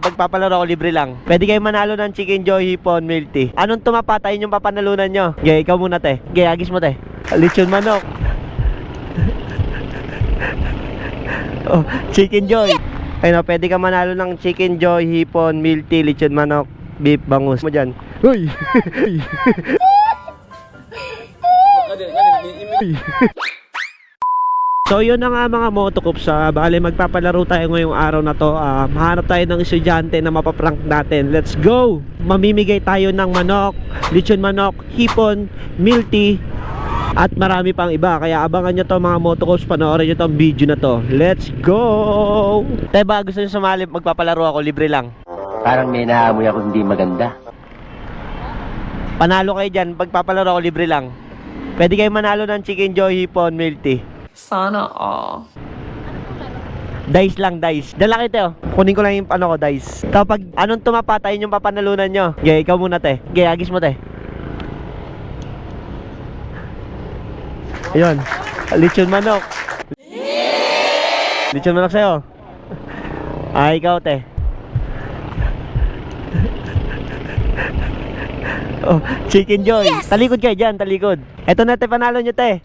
Magpapalaro ako, libre lang. Pwede kayo manalo ng Chicken Joy Hipon Milk Tea. Anong tumapatay yung papanalunan nyo? Gaya, ikaw muna te. Gaya, agis mo te. Lechon manok. Oh, Chicken Joy. Ayun o, pwede ka manalo ng Chicken Joy Hipon Milk Tea, lechon manok, beef bangus mo dyan. Uy! So yun na nga mga motocops, bale magpapalaro tayo ngayong araw na to. Mahanap tayo ng estudyante na mapaprank natin. Let's go! Mamimigay tayo ng manok, lechon manok, hipon, milk tea, at marami pang iba. Kaya abangan nyo to mga motocops, panoorin nyo tong video na to. Let's go! Tayo ba gusto nyo sumali? Magpapalaro ako, libre lang. Parang may naamoy ako hindi maganda. Panalo kayo dyan, magpapalaro ako, libre lang. Pwede kayo manalo ng Chicken Joy Hipon Milk Tea. Sana all. Dice lang, dice. Dala kita, oh. Kunin ko lang yung ano ko, dice. Tapos pag anong tumapatay yung papanalunan nyo? Gaya, ikaw muna te. Gaya, agis mo te. Ayun. Lechon manok. Lechon manok sa'yo. Ikaw te. Oh, Chicken Joy. Yes! Talikod kayo dyan, talikod. Eto na te, panalo nyo te.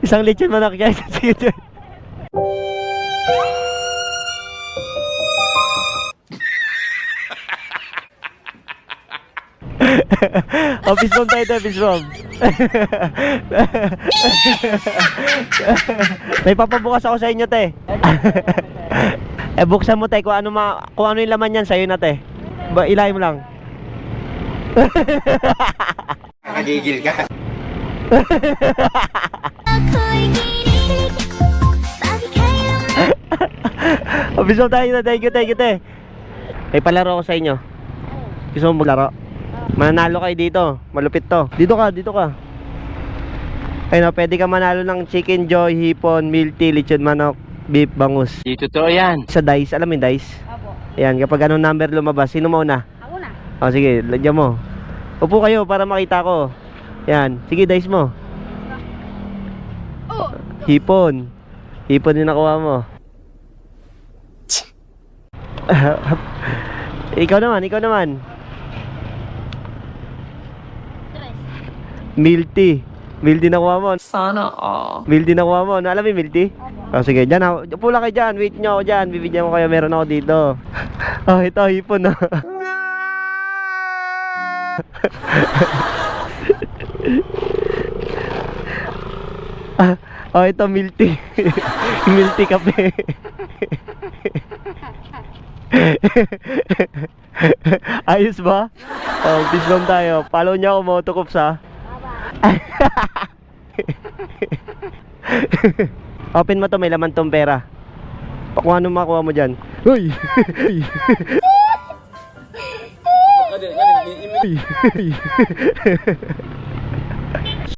Isang lechon manok guys. Chicken Joy. Office bomb tayo te, office bomb. May papabukas ako sa inyo te. Buksan mo te, kung ano yung laman yan sa'yo na te. Ilahin mo lang. Nakagigil ka. Office bomb tayo na, thank you te. May palaro ako sa inyo. Gusto mo maglaro? Mananalo kayo dito, malupit to. Dito ka. Ayun o, pwede ka manalo ng Chicken Joy Hipon Milk Tea, lechon manok, beef bangus. Di totoo yan. Sa dice, alam mo yung dice? Apo. Ayan, kapag anong number lumabas, sino mauna? Ako na. O sige, lagyan mo. Upo kayo para makita ko. Yan, sige dice mo. Oh. Hipon yung nakuha mo. Ikaw naman. Milk tea nakuha mo. Sana all. Milk tea nakuha mo. Alam mo yung milk tea? O sige, dyan. Upo lang kayo dyan. Wait nyo ako dyan. Bibigyan ko kayo. Meron ako dito. Oh, ito, hipon na. Oh, ito milk tea. Milk tea kape. Ayos ba? Oh, peace bomb tayo. Follow niyo ako, motocops ha. Open mo to, may laman tong pera. Kung ano makuha mo dyan. Uy!